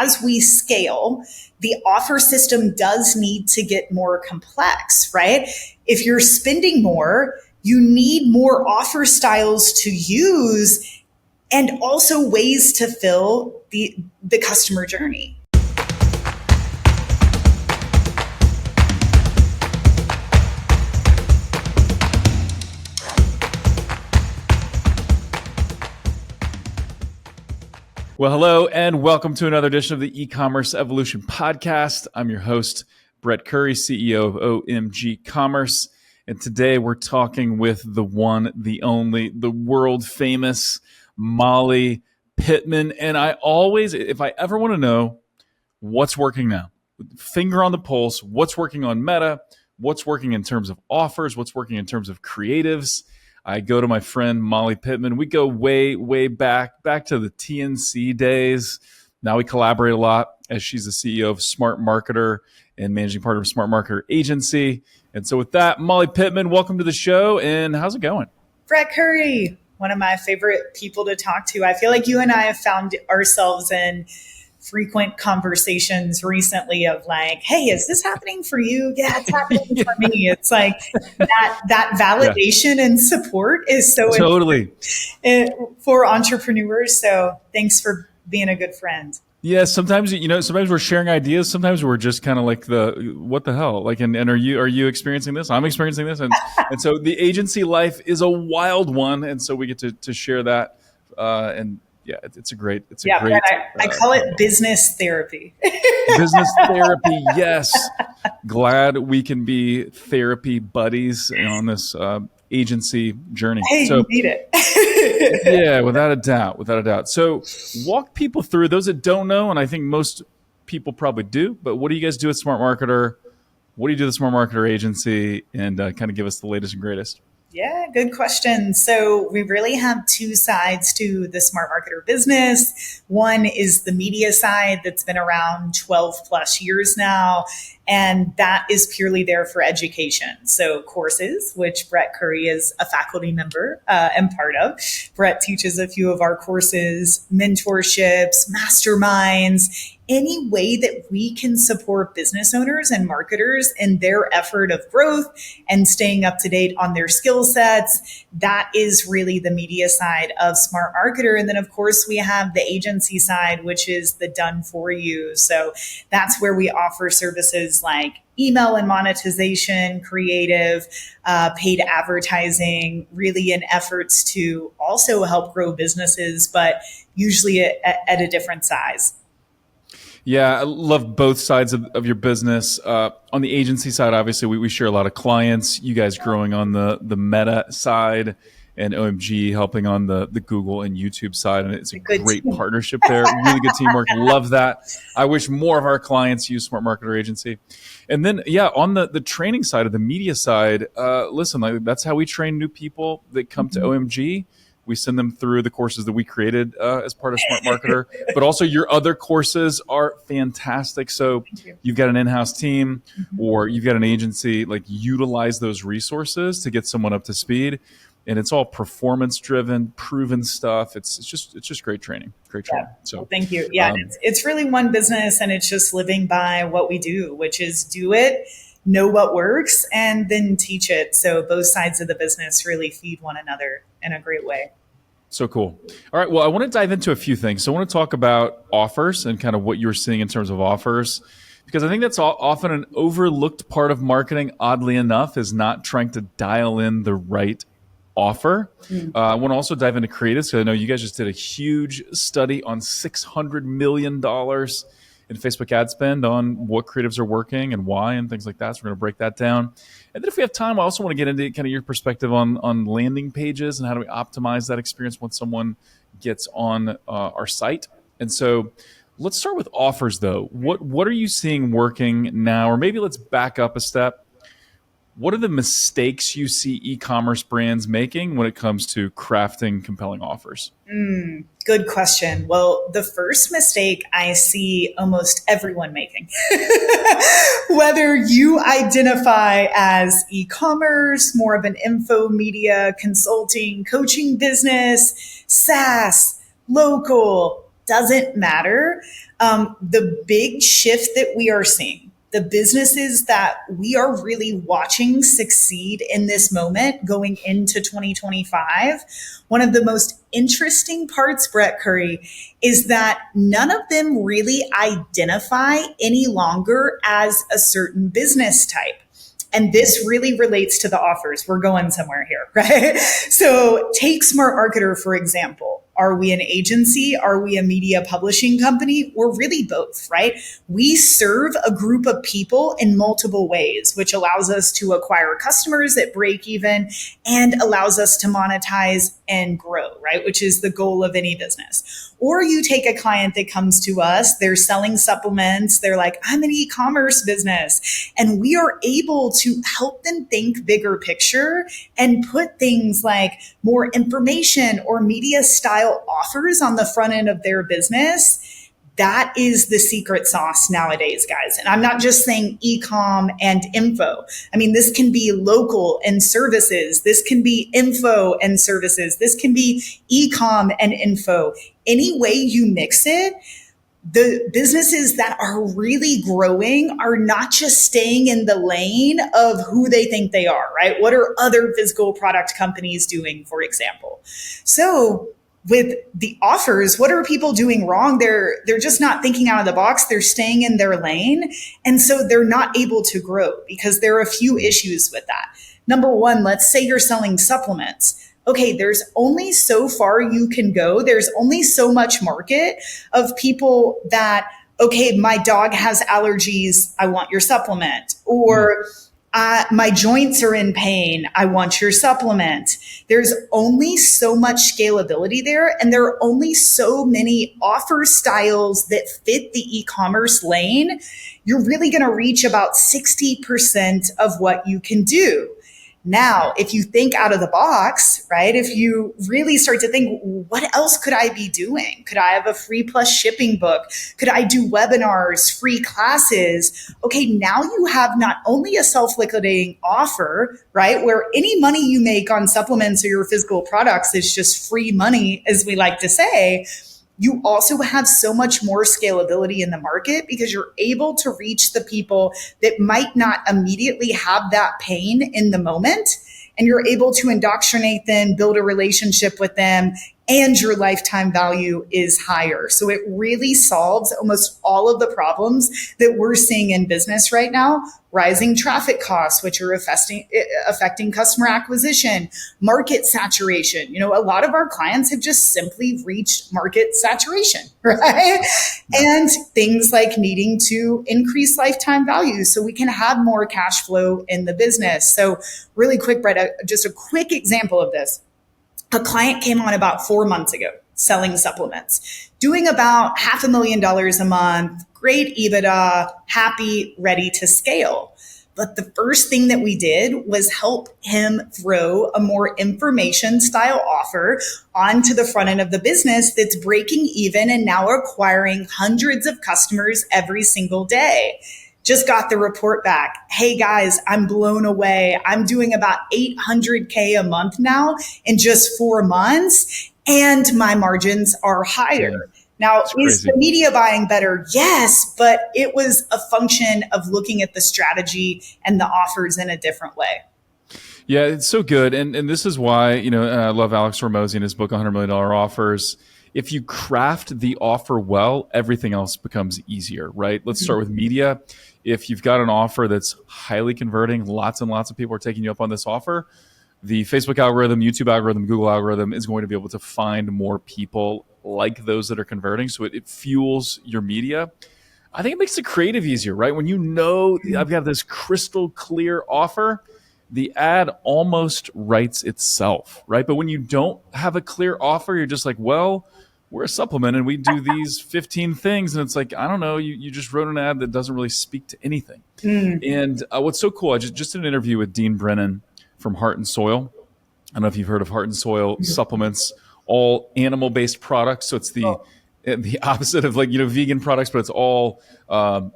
as we scale, the offer system does need to get more complex, right? If you're spending more, you need more offer styles to use and also ways to fill the customer journey. Well, hello, and welcome to another edition of the E-Commerce Evolution Podcast. I'm your host, Brett Curry, CEO of OMG Commerce. And today we're talking with the one, the only, the world famous Molly Pittman. And I always, if I ever want to know what's working now, finger on the pulse, what's working on Meta, what's working in terms of offers, what's working in terms of creatives, I go to my friend Molly Pittman. We go way back to the TNC days. Now we collaborate a lot as she's the CEO of Smart Marketer and managing partner of Smart Marketer Agency. And so with that, Molly Pittman, welcome to the show. And how's it going? Brett Curry, one of my favorite people to talk to. I feel like you and I have found ourselves in frequent conversations recently of like, hey, is this happening for you? Yeah, it's happening for me. It's like that validation and support is so totally for entrepreneurs. So thanks for being a good friend. Yeah, sometimes sometimes we're sharing ideas. Sometimes we're just kind of like what the hell? Like, and are you experiencing this? I'm experiencing this, and so the agency life is a wild one, and so we get to share that and. Yeah, it's a great. I call it business therapy. Business therapy, yes. Glad we can be therapy buddies on this agency journey. Hey, you need it. Yeah, without a doubt. So walk people through, those that don't know, and I think most people probably do, but what do you guys do at Smart Marketer? What do you do at the Smart Marketer Agency? And kind of give us the latest and greatest. Yeah, good question. So we really have two sides to the Smart Marketer business. One is the media side that's been around 12 plus years now. And that is purely there for education. So courses, which Brett Curry is a faculty member and part of. Brett teaches a few of our courses, mentorships, masterminds, any way that we can support business owners and marketers in their effort of growth and staying up to date on their skill sets. That is really the media side of Smart Marketer. And then, of course, we have the agency side, which is the done for you. So that's where we offer services like email and monetization, creative, paid advertising, really in efforts to also help grow businesses, but usually at a different size. Yeah, I love both sides of your business. On the agency side, obviously, we share a lot of clients. You guys growing on the Meta side, and OMG helping on the Google and YouTube side. And it's a great partnership there. Really good teamwork. Love that. I wish more of our clients use Smart Marketer Agency. And then, yeah, on the training side of the media side, listen, that's how we train new people that come to OMG. We send them through the courses that we created as part of Smart Marketer, but also your other courses are fantastic. So you've got an in-house team or you've got an agency, like utilize those resources to get someone up to speed. And it's all performance-driven, proven stuff. It's just great training. Great training. Yeah. So well, thank you. Yeah, it's really one business, and it's just living by what we do, which is do it, know what works, and then teach it. So both sides of the business really feed one another in a great way. So cool. All right. Well, I want to dive into a few things. So I want to talk about offers and kind of what you're seeing in terms of offers, because I think that's often an overlooked part of marketing, oddly enough, is not trying to dial in the right offer. I want to also dive into creatives, because I know you guys just did a huge study on $600 million in Facebook ad spend on what creatives are working and why and things like that. So we're going to break that down. And then if we have time, I also want to get into kind of your perspective on landing pages and how do we optimize that experience when someone gets on our site. And so let's start with offers, though. What are you seeing working now? Or maybe let's back up a step. What are the mistakes you see e-commerce brands making when it comes to crafting compelling offers? Good question. Well, the first mistake I see almost everyone making, whether you identify as e-commerce, more of an info media, consulting, coaching business, SaaS, local, doesn't matter. The big shift that we are seeing, the businesses that we are really watching succeed in this moment going into 2025, one of the most interesting parts, Brett Curry, is that none of them really identify any longer as a certain business type. And this really relates to the offers. We're going somewhere here, right? So take Smart Marketer, for example. Are we an agency? Are we a media publishing company? We're really both, right? We serve a group of people in multiple ways, which allows us to acquire customers at break even and allows us to monetize and grow, right? Which is the goal of any business. Or you take a client that comes to us, they're selling supplements, they're like, I'm an e-commerce business. And we are able to help them think bigger picture and put things like more information or media style offers on the front end of their business. That is the secret sauce nowadays, guys. And I'm not just saying e-com and info. I mean, this can be local and services. This can be info and services. This can be e-com and info. Any way you mix it, the businesses that are really growing are not just staying in the lane of who they think they are, right? What are other physical product companies doing, for example? So with the offers, what are people doing wrong? They're just not thinking out of the box. They're staying in their lane. And so they're not able to grow because there are a few issues with that. Number one, let's say you're selling supplements. Okay, there's only so far you can go. There's only so much market of people that, okay, my dog has allergies. I want your supplement. Or my joints are in pain. I want your supplement. There's only so much scalability there. And there are only so many offer styles that fit the e-commerce lane. You're really going to reach about 60% of what you can do. Now, if you think out of the box, right? If you really start to think, what else could I be doing? Could I have a free plus shipping book? Could I do webinars, free classes? Okay, now you have not only a self-liquidating offer, right? Where any money you make on supplements or your physical products is just free money, as we like to say. You also have so much more scalability in the market because you're able to reach the people that might not immediately have that pain in the moment. And you're able to indoctrinate them, build a relationship with them, and your lifetime value is higher. So it really solves almost all of the problems that we're seeing in business right now. Rising traffic costs, which are affecting customer acquisition, market saturation. You know, a lot of our clients have just simply reached market saturation, right? And things like needing to increase lifetime value so we can have more cash flow in the business. So really quick, Brett, just a quick example of this. A client came on about 4 months ago selling supplements, doing about $500,000 a month, great EBITDA, happy, ready to scale. But the first thing that we did was help him throw a more information style offer onto the front end of the business that's breaking even and now acquiring hundreds of customers every single day. Just got the report back. Hey guys, I'm blown away. I'm doing about 800K a month now in just 4 months, and my margins are higher. Now, is the media buying better? Yes, but it was a function of looking at the strategy and the offers in a different way. Yeah, it's so good. And this is why, I love Alex Hormozi and his book, $100 Million Offers. If you craft the offer well, everything else becomes easier, right? Let's start with media. If you've got an offer that's highly converting, lots and lots of people are taking you up on this offer, the Facebook algorithm, YouTube algorithm, Google algorithm is going to be able to find more people like those that are converting. So it fuels your media. I think it makes the creative easier, right? When you know I've got this crystal clear offer, the ad almost writes itself, right? But when you don't have a clear offer, you're just like, well, we're a supplement and we do these 15 things. And it's like, I don't know, you just wrote an ad that doesn't really speak to anything. And what's so cool, I just did an interview with Dean Brennan from Heart and Soil. I don't know if you've heard of Heart and Soil supplements, all animal-based products. So it's the opposite of vegan products, but it's all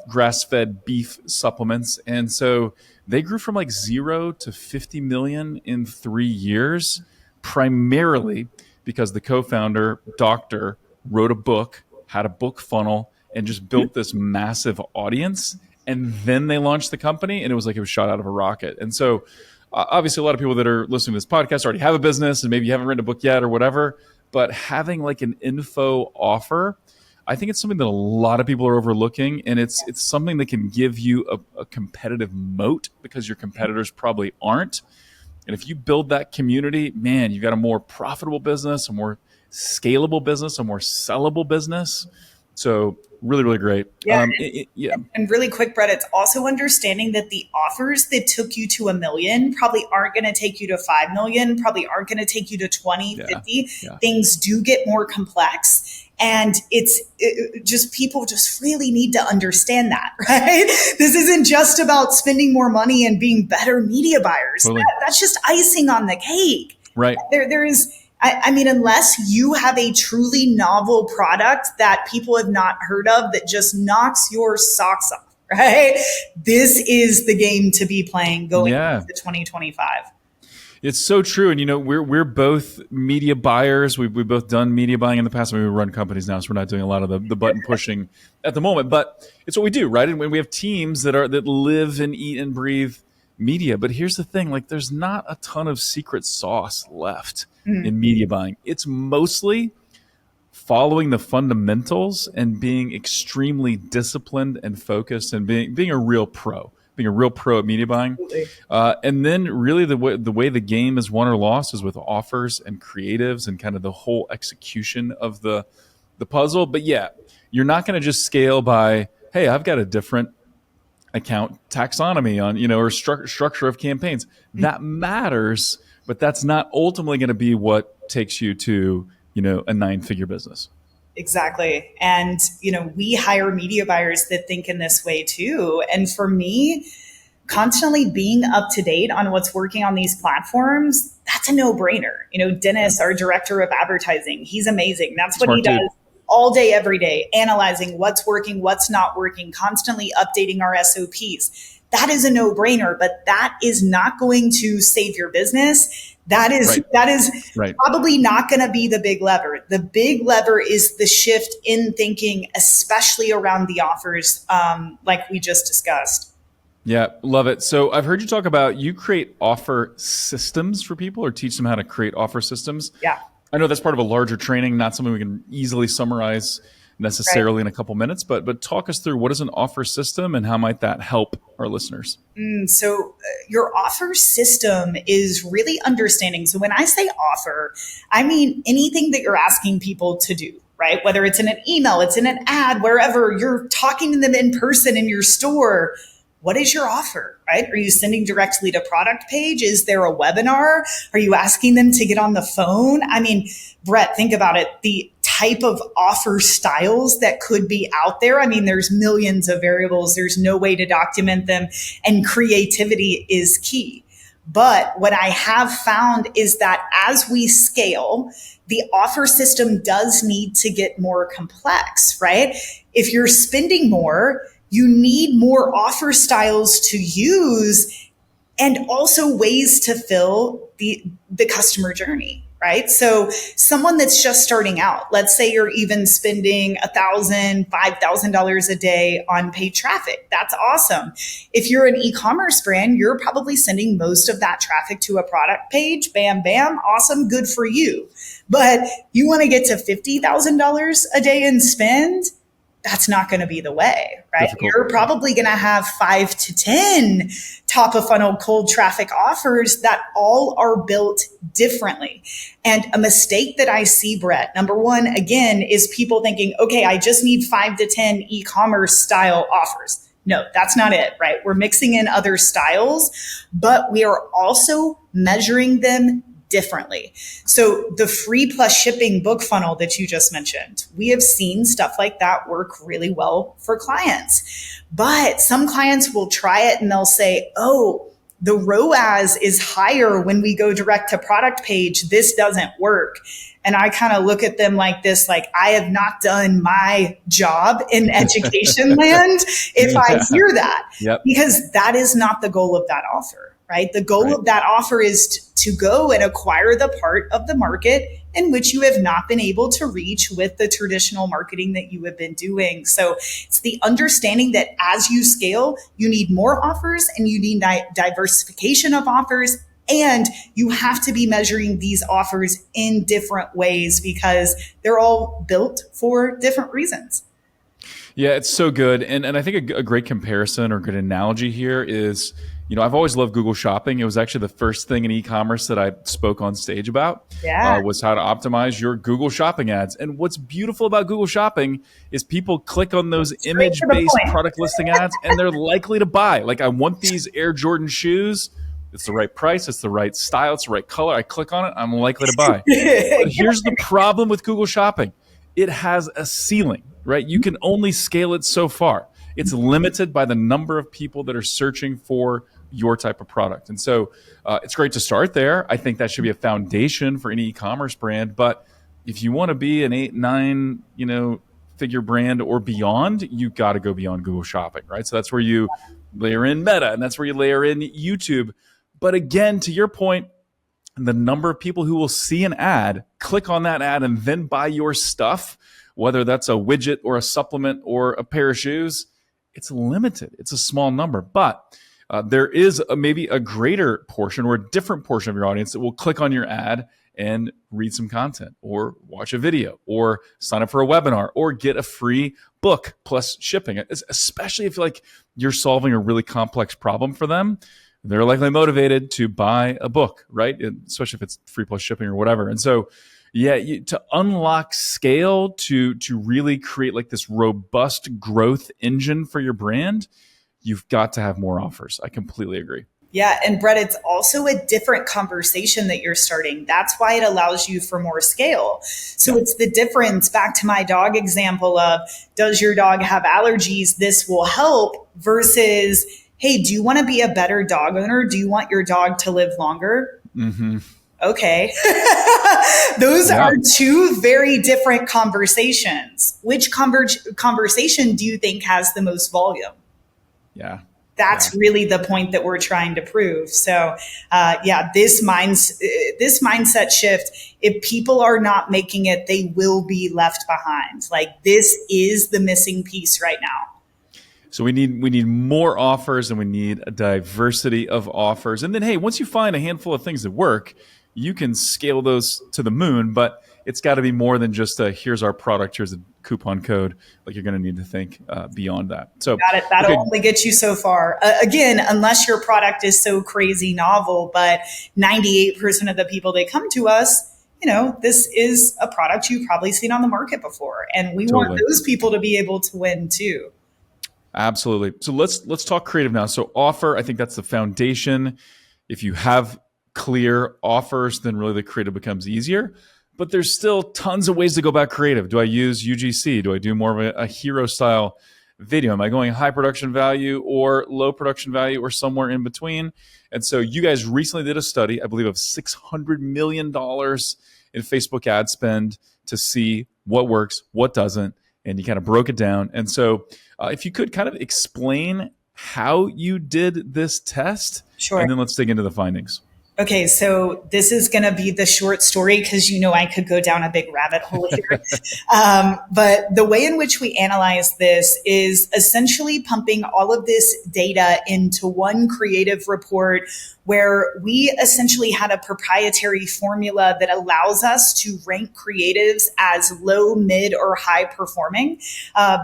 grass-fed beef supplements. And so they grew from 0 to 50 million in 3 years, primarily because the co-founder, doctor, wrote a book, had a book funnel, and just built this massive audience. And then they launched the company, and it was like it was shot out of a rocket. And so, obviously, a lot of people that are listening to this podcast already have a business, and maybe you haven't written a book yet or whatever. But having like an info offer, I think it's something that a lot of people are overlooking, and it's something that can give you a competitive moat because your competitors probably aren't. And if you build that community, man, you've got a more profitable business, a more scalable business, a more sellable business. So really, really great. Yeah. Yeah. And really quick, Brett, it's also understanding that the offers that took you to 1 million probably aren't going to take you to 5 million, probably aren't going to take you to 20, Yeah. 50. Yeah. Things do get more complex. And just people just really need to understand that, right? This isn't just about spending more money and being better media buyers. Totally. That's just icing on the cake. Right. There is, I mean, unless you have a truly novel product that people have not heard of that just knocks your socks off, right? This is the game to be playing going into 2025. It's so true. And, we're both media buyers. We've both done media buying in the past. I mean, we run companies now, so we're not doing a lot of the button pushing at the moment. But it's what we do, right? And we have teams that live and eat and breathe media. But here's the thing, like there's not a ton of secret sauce left in media buying. It's mostly following the fundamentals and being extremely disciplined and focused and being a real pro. Being a real pro at media buying. And then really the way the game is won or lost is with offers and creatives and kind of the whole execution of the puzzle. But yeah, you're not going to just scale by, hey, I've got a different account taxonomy on, or structure of campaigns. That matters, but that's not ultimately going to be what takes you to, a 9-figure business. Exactly. And, we hire media buyers that think in this way too. And for me, constantly being up to date on what's working on these platforms, that's a no-brainer. Dennis, our director of advertising, he's amazing. That's what he does all day, every day, analyzing what's working, what's not working, constantly updating our SOPs. That is a no-brainer, but that is not going to save your business. That is probably not going to be the big lever. The big lever is the shift in thinking, especially around the offers, like we just discussed. Yeah, love it. So I've heard you talk about you create offer systems for people or teach them how to create offer systems. Yeah. I know that's part of a larger training, not something we can easily summarize necessarily in a couple minutes, but talk us through what is an offer system and how might that help our listeners? So your offer system is really understanding. So when I say offer, I mean anything that you're asking people to do, right? Whether it's in an email, it's in an ad, wherever you're talking to them in person in your store. What is your offer, right? Are you sending directly to product page? Is there a webinar? Are you asking them to get on the phone? I mean, Brett, think about it. The type of offer styles that could be out there. I mean, there's millions of variables. There's no way to document them, and creativity is key. But what I have found is that as we scale, the offer system does need to get more complex, right? If you're spending more, you need more offer styles to use and also ways to fill the customer journey, right? So someone that's just starting out, let's say you're even spending $1,000, $5,000 a day on paid traffic. That's awesome. If you're an e-commerce brand, you're probably sending most of that traffic to a product page. Bam, bam. Awesome. Good for you. But you want to get to $50,000 a day in spend? That's not going to be the way, right? Difficult. You're probably going to have 5 to 10 top of funnel cold traffic offers that all are built differently. And a mistake that I see, Brett, number one, again, is people thinking, okay, I just need 5 to 10 e-commerce style offers. No, that's not it, right? We're mixing in other styles, but we are also measuring them differently. So the free plus shipping book funnel that you just mentioned, we have seen stuff like that work really well for clients. But some clients will try it and they'll say, oh, the ROAS is higher when we go direct to product page. This doesn't work. And I kind of look at them like this, like I have not done my job in education land if I hear that, because that is not the goal of that offer. Right? The goal of that offer is to go and acquire the part of the market in which you have not been able to reach with the traditional marketing that you have been doing. So it's the understanding that as you scale, you need more offers and you need diversification of offers. And you have to be measuring these offers in different ways because they're all built for different reasons. Yeah, it's so good. And I think a great comparison or good analogy here is, I've always loved Google Shopping. It was actually the first thing in e-commerce that I spoke on stage about, Yeah. was how to optimize your Google Shopping ads. And what's beautiful about Google Shopping is people click on those Straight to the image-based point. product listing ads, and they're likely to buy. Like, I want these Air Jordan shoes. It's the right price. It's the right style. It's the right color. I click on it. I'm likely to buy. But here's the problem with Google Shopping. It has a ceiling, right? You can only scale it so far. It's limited by the number of people that are searching for your type of product. And so it's great to start there. I think that should be a foundation for any e-commerce brand. But if you want to be an 8, 9, figure brand or beyond, you got to go beyond Google Shopping, right? So that's where you layer in Meta, and that's where you layer in YouTube. But again, to your point, the number of people who will see an ad, click on that ad, and then buy your stuff, whether that's a widget or a supplement or a pair of shoes, it's limited. It's a small number. But there is maybe a greater portion or a different portion of your audience that will click on your ad and read some content or watch a video or sign up for a webinar or get a free book plus shipping, especially if you're solving a really complex problem for them. They're likely motivated to buy a book, right? Especially if it's free plus shipping or whatever. And so, to unlock scale, to really create this robust growth engine for your brand, you've got to have more offers. I completely agree. Yeah. And Brett, it's also a different conversation that you're starting. That's why it allows you for more scale. So it's the difference, back to my dog example of, does your dog have allergies? This will help versus, hey, do you want to be a better dog owner? Do you want your dog to live longer? Mm-hmm. Okay. Those are two very different conversations. Which conversation do you think has the most volume? Yeah. That's really the point that we're trying to prove. So, this mindset shift, if people are not making it, they will be left behind. This is the missing piece right now. So we need more offers, and we need a diversity of offers. And then, hey, once you find a handful of things that work, you can scale those to the moon. But it's got to be more than just here's our product, here's a coupon code. You're going to need to think beyond that. So got it. That'll only get you so far. Again, unless your product is so crazy novel, but 98% of the people that come to us, this is a product you've probably seen on the market before, and we want those people to be able to win too. Absolutely. So let's talk creative now. So offer, I think that's the foundation. If you have clear offers, then really the creative becomes easier. But there's still tons of ways to go about creative. Do I use UGC? Do I do more of a hero style video? Am I going high production value or low production value or somewhere in between? And so you guys recently did a study, I believe, of $600 million in Facebook ad spend to see what works, what doesn't, and you kind of broke it down. And so if you could kind of explain how you did this test, sure, and then let's dig into the findings. Okay, so this is going to be the short story because I could go down a big rabbit hole here. But the way in which we analyze this is essentially pumping all of this data into one creative report where we essentially had a proprietary formula that allows us to rank creatives as low, mid, or high performing.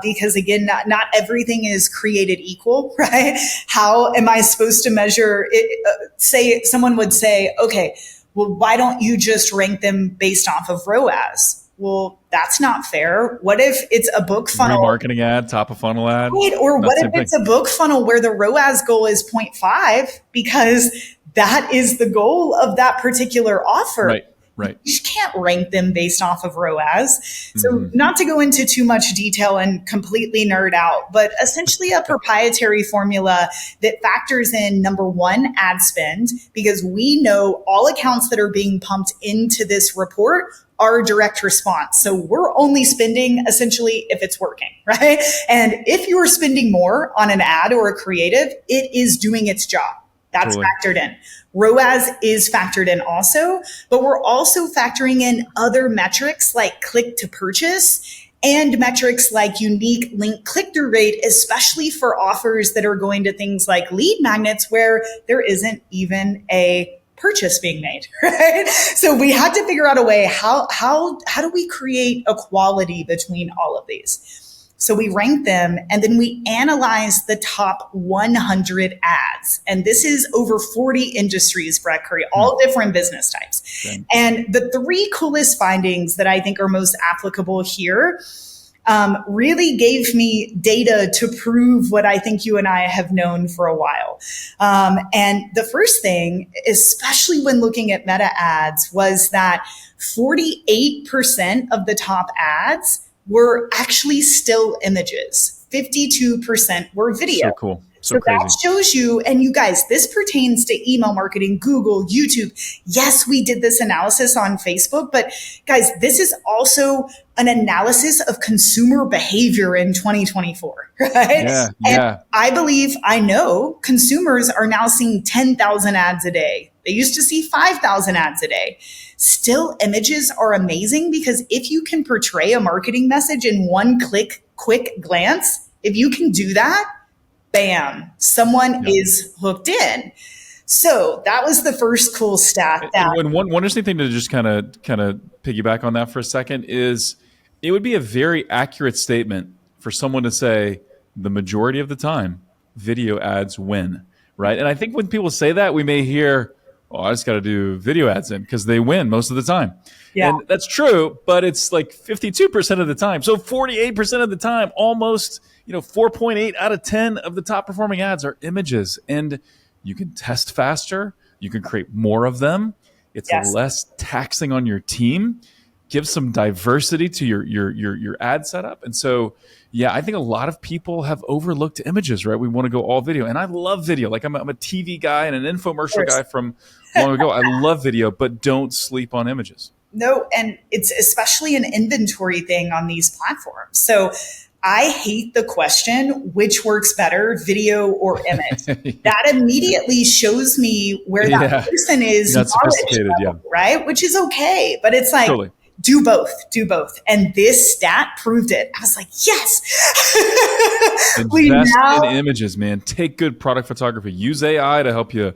Because again, not everything is created equal, right? How am I supposed to measure it? Say someone would say, okay, well, why don't you just rank them based off of ROAS? Well, that's not fair. What if it's a book funnel? Remarketing ad, top of funnel ad. Right. Or what if it's a book funnel where the ROAS goal is 0.5 because that is the goal of that particular offer? Right. You can't rank them based off of ROAS. So not to go into too much detail and completely nerd out, but essentially a proprietary formula that factors in, number one, ad spend, because we know all accounts that are being pumped into this report are direct response. So we're only spending essentially if it's working, right? And if you're spending more on an ad or a creative, it is doing its job. That's Totally. factored in. ROAS is factored in also, but we're also factoring in other metrics like click to purchase and metrics like unique link click-through rate, especially for offers that are going to things like lead magnets where there isn't even a purchase being made, right? So we had to figure out a way, how do we create equality between all of these? So we ranked them and then we analyzed the top 100 ads. And this is over 40 industries, Brett Curry, all different business types. Okay. And the three coolest findings that I think are most applicable here really gave me data to prove what I think you and I have known for a while. And the first thing, especially when looking at meta ads, was that 48% of the top ads were actually still images. 52% were video. So cool. So crazy. that shows you, and you guys, this pertains to email marketing, Google, YouTube. Yes, we did this analysis on Facebook, but guys, this is also an analysis of consumer behavior in 2024, right? Yeah. And I know consumers are now seeing 10,000 ads a day. They used to see 5,000 ads a day. Still, images are amazing because if you can portray a marketing message in one quick glance, if you can do that, bam, someone is hooked in. So that was the first cool stat. And one interesting thing to just kind of piggyback on that for a second is it would be a very accurate statement for someone to say the majority of the time video ads win, right? And I think when people say that, we may hear, oh, I just got to do video ads in because they win most of the time. Yeah. And that's true, but it's like 52% of the time. So 48% of the time, almost 4.8 out of 10 of the top performing ads are images. And you can test faster. You can create more of them. It's less taxing on your team. Give some diversity to your ad setup. And so, yeah, I think a lot of people have overlooked images, right? We want to go all video. And I love video. Like I'm a TV guy and an infomercial guy from long ago. I love video, but don't sleep on images. No, and it's especially an inventory thing on these platforms. So I hate the question, which works better, video or image? That immediately shows me where that person is, not sophisticated, right? Which is okay, but it's like, do both. And this stat proved it. I was like, yes. Invest in images, man. Take good product photography. Use AI to help you,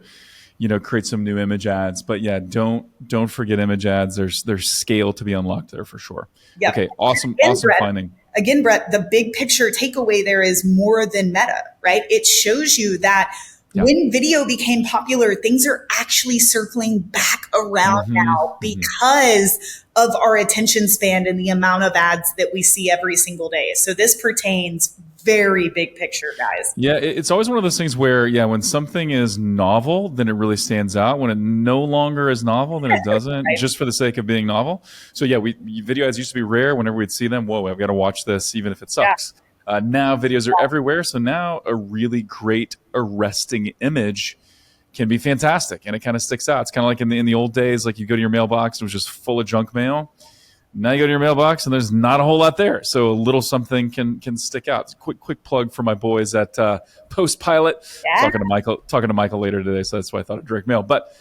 create some new image ads. But yeah, don't forget image ads. There's scale to be unlocked there for sure. Yep. Okay, awesome finding. Again, Brett, the big picture takeaway there is more than meta, right? It shows you that when video became popular, things are actually circling back around now because of our attention span and the amount of ads that we see every single day. So this pertains very big picture, guys. Yeah, it's always one of those things where, when something is novel, then it really stands out. When it no longer is novel, then it doesn't, just for the sake of being novel. So video ads used to be rare. Whenever we'd see them, whoa, I've got to watch this, even if it sucks. Now videos are everywhere. So now a really great arresting image can be fantastic, and it kind of sticks out. It's kind of like in the old days, like you go to your mailbox, it was just full of junk mail. Now you go to your mailbox and there's not a whole lot there. So a little something can stick out. Quick plug for my boys at Post Pilot. Talking to Michael later today, so that's why I thought of direct mail. But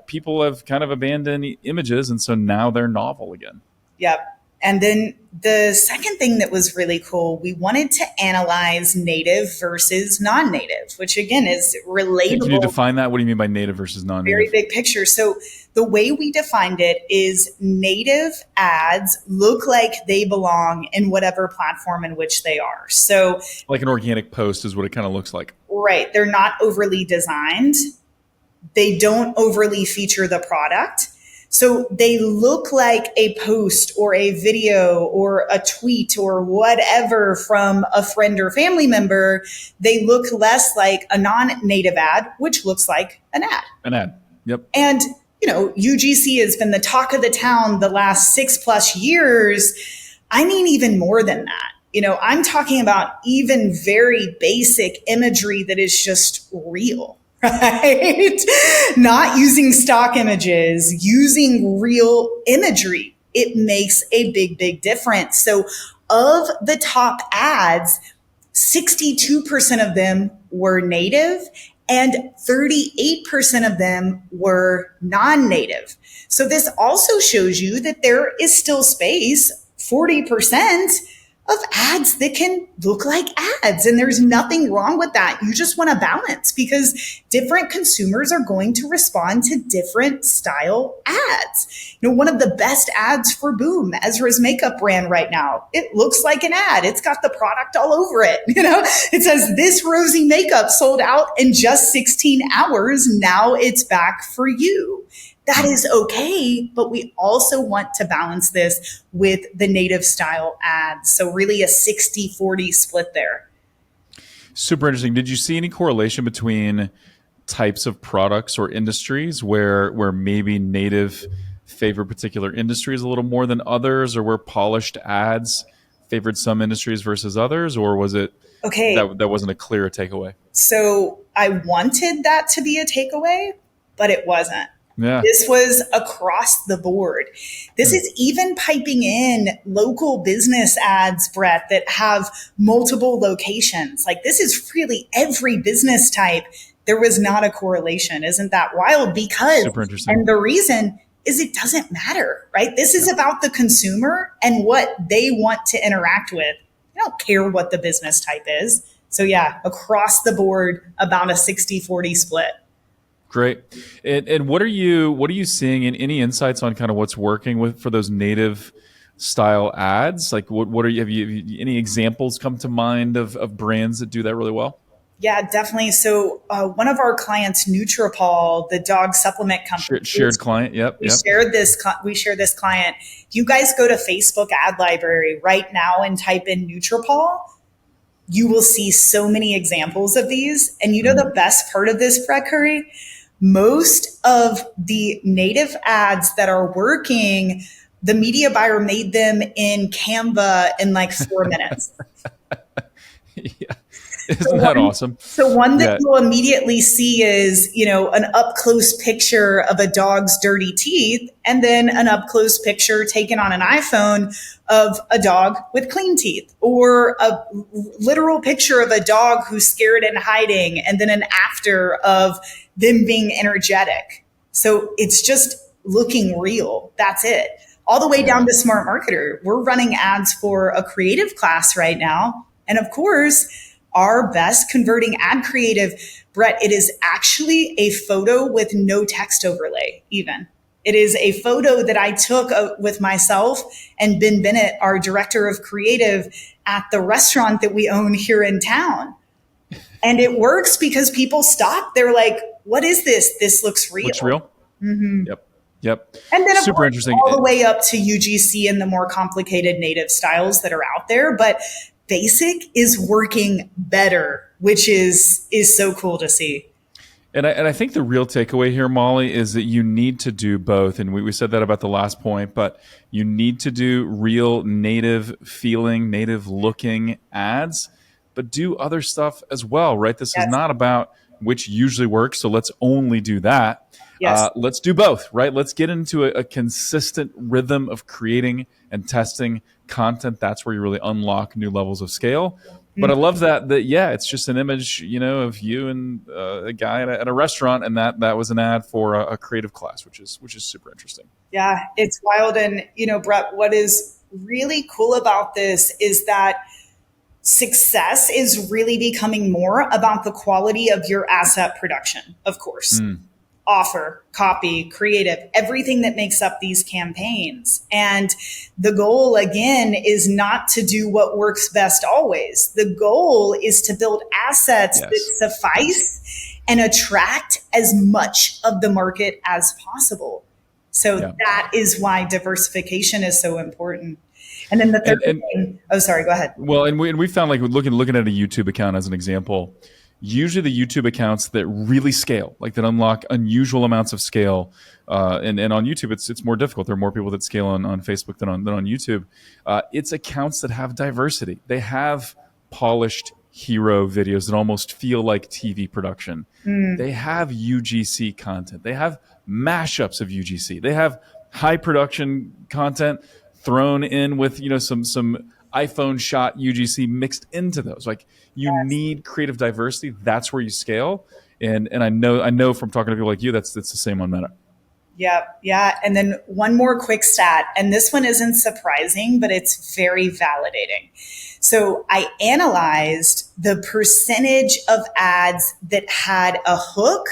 people have kind of abandoned images, and so now they're novel again. Yep. And then the second thing that was really cool, we wanted to analyze native versus non-native, which again is relatable. Can you define that? What do you mean by native versus non-native? Very big picture. So the way we defined it is native ads look like they belong in whatever platform in which they are. So like an organic post is what it kind of looks like. Right. They're not overly designed. They don't overly feature the product. So they look like a post or a video or a tweet or whatever from a friend or family member. They look less like a non-native ad, which looks like an ad. An ad. Yep. And, UGC has been the talk of the town the last 6+ years. I mean, even more than that. I'm talking about even very basic imagery that is just real. Right? Not using stock images, using real imagery. It makes a big difference. So of the top ads, 62% of them were native and 38% of them were non-native. So this also shows you that there is still space, 40% of ads that can look like ads. And there's nothing wrong with that. You just want to balance because different consumers are going to respond to different style ads. You know, one of the best ads for Boom, Ezra's makeup brand right now, it looks like an ad. It's got the product all over it. You know, it says this rosy makeup sold out in just 16 hours. Now it's back for you. That is okay, but we also want to balance this with the native style ads. So really a 60-40 split there. Super interesting. Did you see any correlation between types of products or industries where maybe native favored particular industries a little more than others, or where polished ads favored some industries versus others, or was it Okay, that wasn't a clear takeaway? so I wanted that to be a takeaway, but it wasn't. Yeah. This was across the board. This Hmm. is even piping in local business ads, Brett, that have multiple locations. Like this is really every business type. There was not a correlation. Isn't that wild? Because, Super interesting. and the reason is it doesn't matter, right? This is about the consumer and what they want to interact with. I don't care what the business type is. So yeah, across the board, about a 60-40 split. Great. And what are you seeing in any insights on kind of what's working with for those native style ads? Like what are you have you any examples come to mind of brands that do that really well? Yeah, definitely. So one of our clients, Nutrapol, the dog supplement company, Shared client. Yep. we Yep. shared this. We share this client. If you guys go to Facebook ad library right now and type in Nutrapol, you will see so many examples of these. And you know the best part of this, Brett Curry? Most of the native ads that are working, the media buyer made them in Canva in like 4 minutes. Yeah. Isn't that awesome? So one that Yeah. you'll immediately see is, you know, an up close picture of a dog's dirty teeth, and then an up close picture taken on an iPhone of a dog with clean teeth, or a literal picture of a dog who's scared and hiding, and then an after of them being energetic. So it's just looking real. That's it. All the way Yeah. down to smart marketer. We're running ads for a creative class right now. And of course, our best converting ad creative, Brett, it is actually a photo with no text overlay, even. It is a photo that I took with myself and Ben Bennett, our director of creative at the restaurant that we own here in town. And it works because people stop. They're like, what is this? This looks real. Looks real. Yep. Yep. And then, of Super course, interesting. all the way up to UGC and the more complicated native styles that are out there. But basic is working better, which is so cool to see. And I think the real takeaway here, Molly, is that you need to do both. And we said that about the last point, but you need to do real native feeling, native looking ads, but do other stuff as well, right? This is Yes. not about which usually works, so let's only do that. Yes. Let's do both, right? Let's get into a consistent rhythm of creating and testing content. That's where you really unlock new levels of scale. But I love that yeah, it's just an image, of you and a guy at a restaurant, and that was an ad for a creative class, which is super interesting. Yeah, it's wild. And, Brett, what is really cool about this is that success is really becoming more about the quality of your asset production, of course. Offer, copy, creative, everything that makes up these campaigns. And the goal, again, is not to do what works best always. The goal is to build assets Yes. that suffice and attract as much of the market as possible. So Yeah. that is why diversification is so important. And then the third thing, oh, sorry, go ahead. Well, and we found, like, looking at a YouTube account as an example, usually the YouTube accounts that really scale, like that unlock unusual amounts of scale, and on YouTube it's more difficult. There are more people that scale on Facebook than on YouTube. It's accounts that have diversity. They have polished hero videos that almost feel like TV production. They have UGC content. They have mashups of UGC. They have high production content thrown in with some iPhone shot UGC mixed into those. Like, you need creative diversity. That's where you scale. And I know from talking to people like you, that's the same on Meta. Yeah, yeah. And then one more quick stat, and this one isn't surprising, but it's very validating. So I analyzed the percentage of ads that had a hook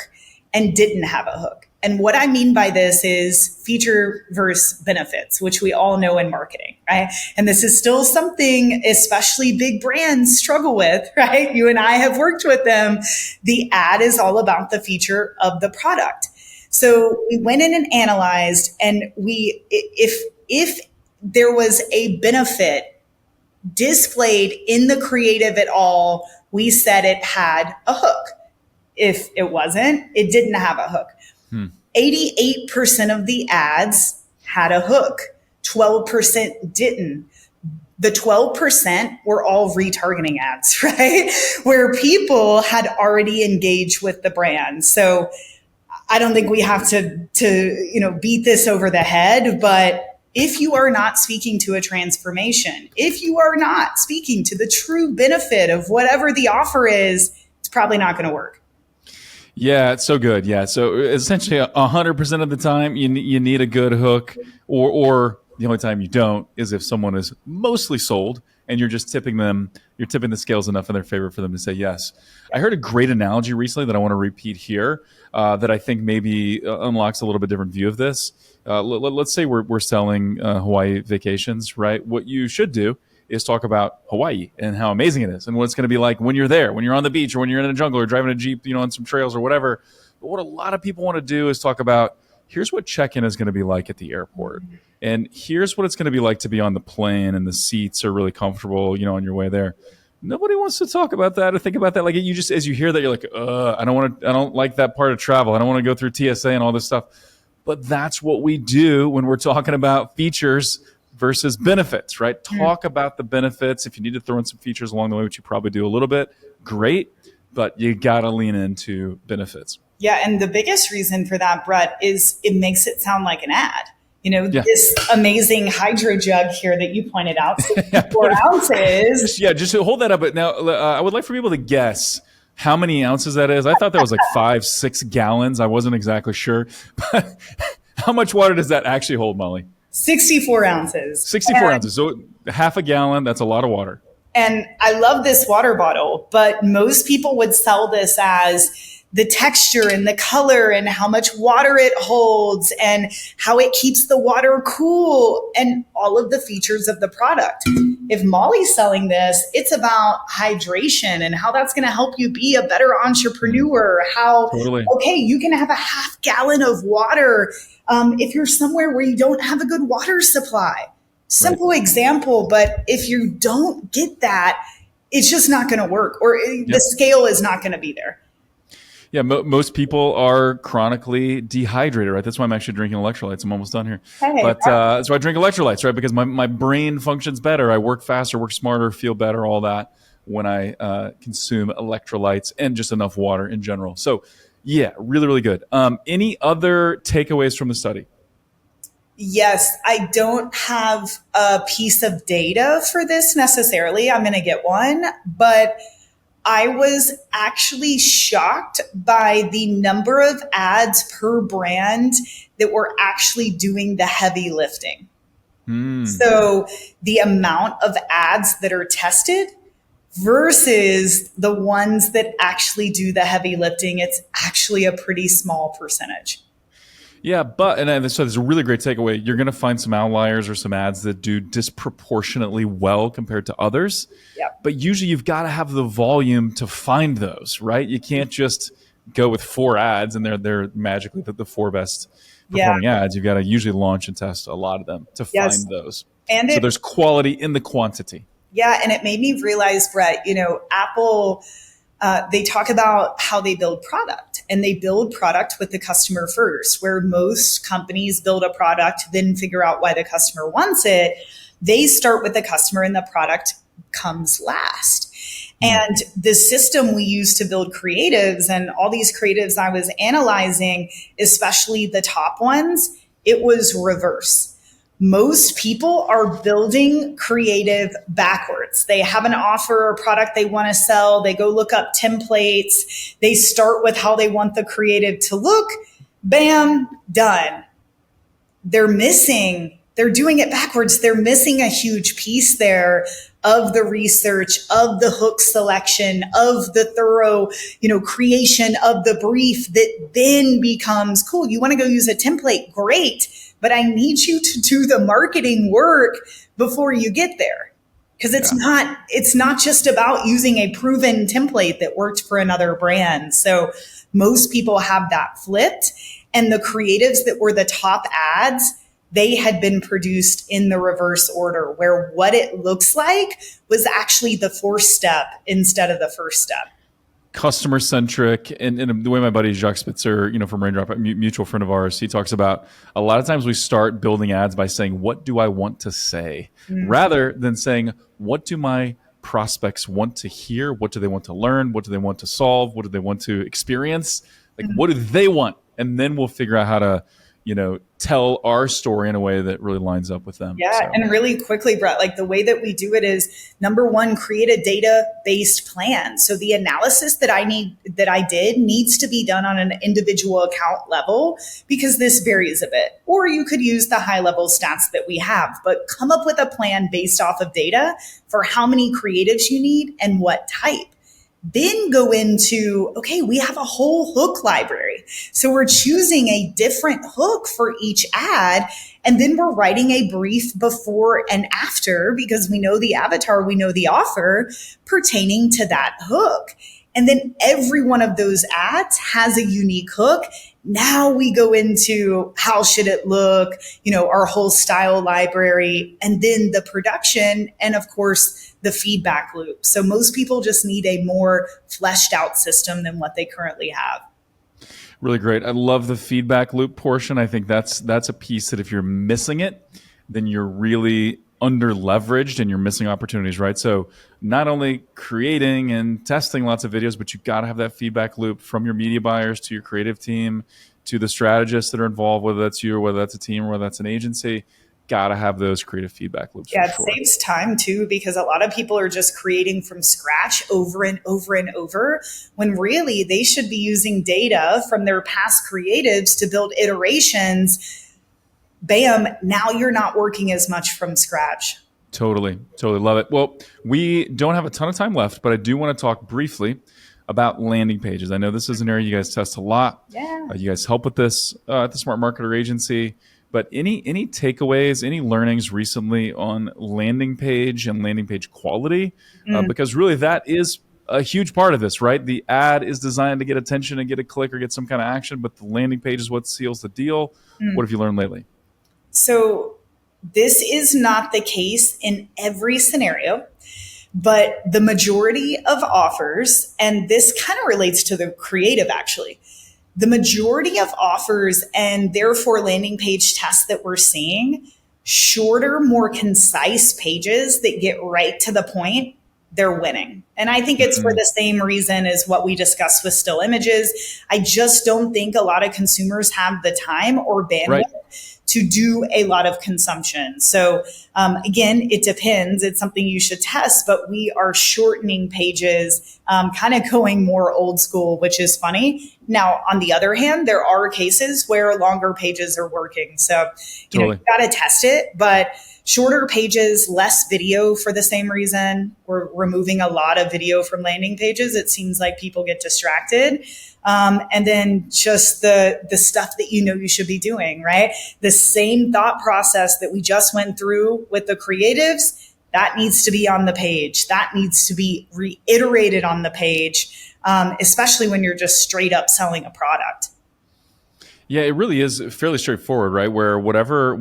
and didn't have a hook. And what I mean by this is feature versus benefits, which we all know in marketing, right? And this is still something especially big brands struggle with, right? You and I have worked with them. The ad is all about the feature of the product. So we went in and analyzed, and if there was a benefit displayed in the creative at all, we said it had a hook. If it wasn't, it didn't have a hook. 88% of the ads had a hook. 12% didn't. The 12% were all retargeting ads, right? Where people had already engaged with the brand. So I don't think we have to beat this over the head, but if you are not speaking to a transformation, if you are not speaking to the true benefit of whatever the offer is, it's probably not going to work. Yeah, it's so good. Yeah, so essentially, 100% of the time, you need a good hook, or the only time you don't is if someone is mostly sold and you're just tipping them. You're tipping the scales enough in their favor for them to say yes. I heard a great analogy recently that I want to repeat here that I think maybe unlocks a little bit different view of this. Let's say we're selling Hawaii vacations, right? What you should do is talk about Hawaii and how amazing it is and what it's going to be like when you're there, when you're on the beach or when you're in a jungle or driving a Jeep, on some trails or whatever. But what a lot of people want to do is talk about, here's what check-in is going to be like at the airport. And here's what it's going to be like to be on the plane and the seats are really comfortable, on your way there. Nobody wants to talk about that or think about that. Like, you just, as you hear that, you're like, I don't like that part of travel. I don't want to go through TSA and all this stuff. But that's what we do when we're talking about features versus benefits, right? Talk about the benefits. If you need to throw in some features along the way, which you probably do a little bit, great, but you got to lean into benefits. Yeah, and the biggest reason for that, Brett, is it makes it sound like an ad. This amazing hydro jug here that you pointed out, 64 ounces. Just hold that up. But now I would like for people to guess how many ounces that is. I thought that was like 5-6 gallons. I wasn't exactly sure. But how much water does that actually hold, Molly? 64 ounces. 64 ounces. So half a gallon, that's a lot of water. And I love this water bottle, but most people would sell this as the texture and the color and how much water it holds and how it keeps the water cool and all of the features of the product. If Molly's selling this, it's about hydration and how that's going to help you be a better entrepreneur. Okay, you can have a half gallon of water if you're somewhere where you don't have a good water supply. Simple example, but if you don't get that, it's just not going to work, or the scale is not going to be there. Yeah, most people are chronically dehydrated, right? That's why I'm actually drinking electrolytes. I'm almost done here. So I drink electrolytes, right? Because my brain functions better. I work faster, work smarter, feel better, all that when I consume electrolytes and just enough water in general. So yeah, really, really good. Any other takeaways from the study? Yes, I don't have a piece of data for this necessarily. I'm going to get one, but I was actually shocked by the number of ads per brand that were actually doing the heavy lifting. So the amount of ads that are tested versus the ones that actually do the heavy lifting, it's actually a pretty small percentage. Yeah, so there's a really great takeaway. You're going to find some outliers or some ads that do disproportionately well compared to others. Yep. But usually you've got to have the volume to find those, right? You can't just go with 4 ads and they're magically the 4 best performing ads. You've got to usually launch and test a lot of them to find those. And so there's quality in the quantity. Yeah, and it made me realize, Brett, Apple, they talk about how they build product. And they build product with the customer first, where most companies build a product, then figure out why the customer wants it. They start with the customer and the product comes last. And the system we use to build creatives and all these creatives I was analyzing, especially the top ones, it was reverse. most people are building creative backwards. They have an offer or product they want to sell. They go look up templates. They start with how they want the creative to look. Bam, done. They're doing it backwards. They're missing a huge piece there of the research, of the hook selection, of the thorough, creation of the brief that then becomes cool. You want to go use a template? Great. But I need you to do the marketing work before you get there. Because it's not just about using a proven template that worked for another brand. So most people have that flipped. And the creatives that were the top ads, they had been produced in the reverse order, where what it looks like was actually the fourth step instead of the first step. Customer centric, and the way my buddy Jacques Spitzer, from Raindrop, a mutual friend of ours, he talks about a lot of times we start building ads by saying, what do I want to say? Rather than saying, what do my prospects want to hear? What do they want to learn? What do they want to solve? What do they want to experience? Like, what do they want? And then we'll figure out how to, tell our story in a way that really lines up with them. Yeah. So. And really quickly, Brett, like the way that we do it is, number one, create a data-based plan. So the analysis that I did needs to be done on an individual account level, because this varies a bit. Or you could use the high level stats that we have, but come up with a plan based off of data for how many creatives you need and what type. Then go into, okay, we have a whole hook library. So we're choosing a different hook for each ad. And then we're writing a brief before and after, because we know the avatar, we know the offer pertaining to that hook. And then every one of those ads has a unique hook. Now we go into how should it look, our whole style library, and then the production, and of course, the feedback loop. So most people just need a more fleshed out system than what they currently have. Really great. I love the feedback loop portion. I think that's a piece that if you're missing it, then you're really under leveraged and you're missing opportunities, right? So not only creating and testing lots of videos, but you've got to have that feedback loop from your media buyers to your creative team, to the strategists that are involved, whether that's you or whether that's a team or whether that's an agency. Got to have those creative feedback loops. Yeah, it saves time too, because a lot of people are just creating from scratch over and over and over, when really they should be using data from their past creatives to build iterations. Bam, now you're not working as much from scratch. Totally love it. Well, we don't have a ton of time left, but I do want to talk briefly about landing pages. I know this is an area you guys test a lot. Yeah. You guys help with this at the Smart Marketer Agency. But any takeaways, any learnings recently on landing page and landing page quality? Because really that is a huge part of this, right? The ad is designed to get attention and get a click or get some kind of action, but the landing page is what seals the deal. What have you learned lately? So this is not the case in every scenario, but the majority of offers, and this kind of relates to the creative actually, the majority of offers and therefore landing page tests that we're seeing, shorter, more concise pages that get right to the point, they're winning. And I think it's for the same reason as what we discussed with still images. I just don't think a lot of consumers have the time or bandwidth to do a lot of consumption. So again, it depends. It's something you should test, but we are shortening pages, kind of going more old school, which is funny. Now, on the other hand, there are cases where longer pages are working. So you got to test it, but shorter pages, less video for the same reason. We're removing a lot of video from landing pages. It seems like people get distracted. And then just the stuff that you should be doing, right? The same thought process that we just went through with the creatives, that needs to be on the page. That needs to be reiterated on the page, especially when you're just straight up selling a product. Yeah, it really is fairly straightforward, right? Where whatever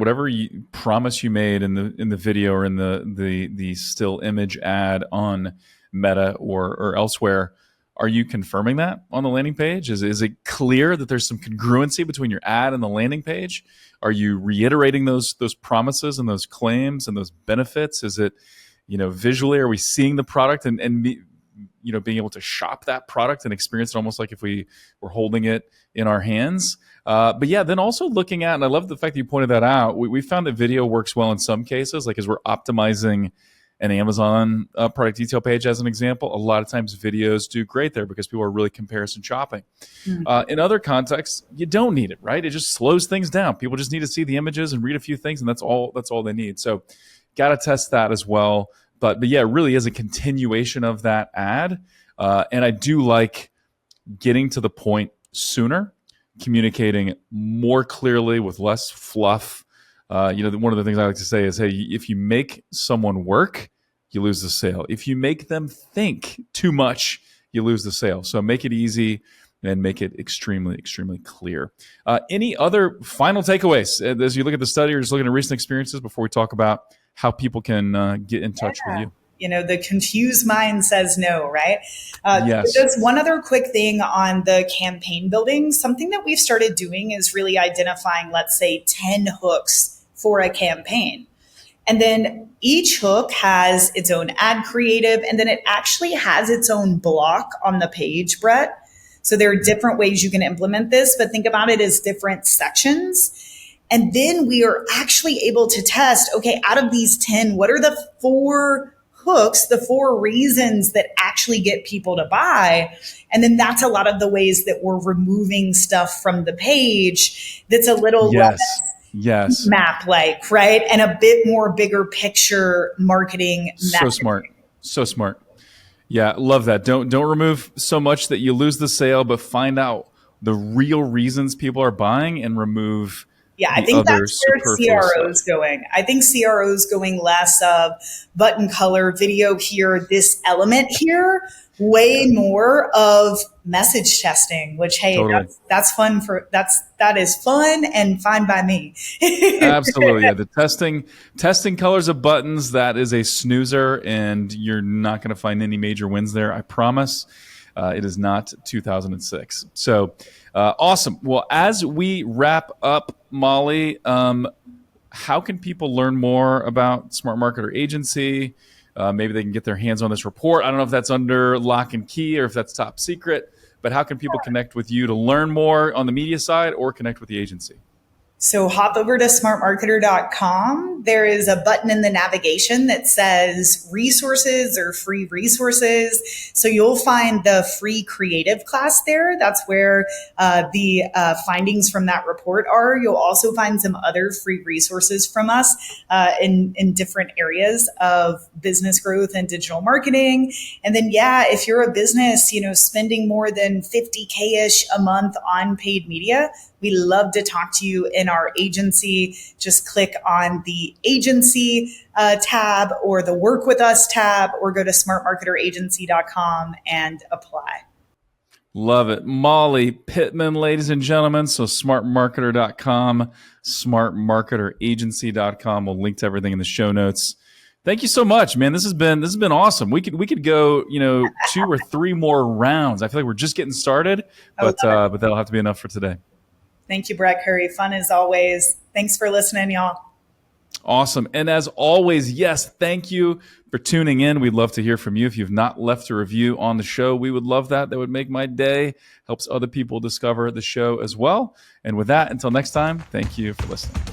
promise you made in the video or in the still image ad on Meta or elsewhere, are you confirming that on the landing page? Is it clear that there's some congruency between your ad and the landing page? Are you reiterating those promises and those claims and those benefits? Is it visually? Are we seeing the product and being able to shop that product and experience it almost like if we were holding it in our hands. But yeah, then also looking at, and I love the fact that you pointed that out, we found that video works well in some cases, like as we're optimizing an Amazon product detail page as an example. A lot of times videos do great there because people are really comparison shopping. In other contexts, you don't need it, right? It just slows things down. People just need to see the images and read a few things, and that's all they need. So got to test that as well. But yeah, it really is a continuation of that ad. And I do like getting to the point sooner, communicating more clearly with less fluff. One of the things I like to say is, hey, if you make someone work, you lose the sale. If you make them think too much, you lose the sale. So make it easy and make it extremely, extremely clear. Any other final takeaways as you look at the study or just looking at recent experiences before we talk about how people can get in touch with you? The confused mind says no, right? Yes. Just one other quick thing on the campaign building. Something that we've started doing is really identifying, let's say, 10 hooks for a campaign. And then each hook has its own ad creative, and then it actually has its own block on the page, Brett. So there are different ways you can implement this, but think about it as different sections. And then we are actually able to test, okay, out of these 10, what are the 4 hooks, the 4 reasons that actually get people to buy? And then that's a lot of the ways that we're removing stuff from the page that's a little less map-like, right? And a bit more bigger picture marketing messaging. So smart. Yeah, love that. Don't remove so much that you lose the sale, but find out the real reasons people are buying and remove I think that's where CRO's going. I think CRO's going less of button color, video here, this element here, way more of message testing, which, hey, totally. That's fun that is fun and fine by me. Absolutely. Yeah. The testing colors of buttons, that is a snoozer, and you're not going to find any major wins there. I promise. It is not 2006. So awesome. Well, as we wrap up, Molly, how can people learn more about Smart Marketer Agency? Maybe they can get their hands on this report. I don't know if that's under lock and key or if that's top secret, but how can people connect with you to learn more on the media side or connect with the agency? So hop over to smartmarketer.com. There is a button in the navigation that says resources or free resources. So you'll find the free creative class there. That's where the findings from that report are. You'll also find some other free resources from us in different areas of business growth and digital marketing. And then, if you're a business, spending more than 50K-ish a month on paid media, we love to talk to you in our agency. Just click on the agency tab or the work with us tab, or go to smartmarketeragency.com and apply. Love it. Molly Pittman, ladies and gentlemen. So smartmarketer.com, smartmarketeragency.com. We'll link to everything in the show notes. Thank you so much, man. This has been awesome. We could go, 2 or 3 more rounds. I feel like we're just getting started, but that'll have to be enough for today. Thank you, Brett Curry. Fun as always. Thanks for listening, y'all. Awesome. And as always, yes, thank you for tuning in. We'd love to hear from you. If you've not left a review on the show, we would love that. That would make my day. Helps other people discover the show as well. And with that, until next time, thank you for listening.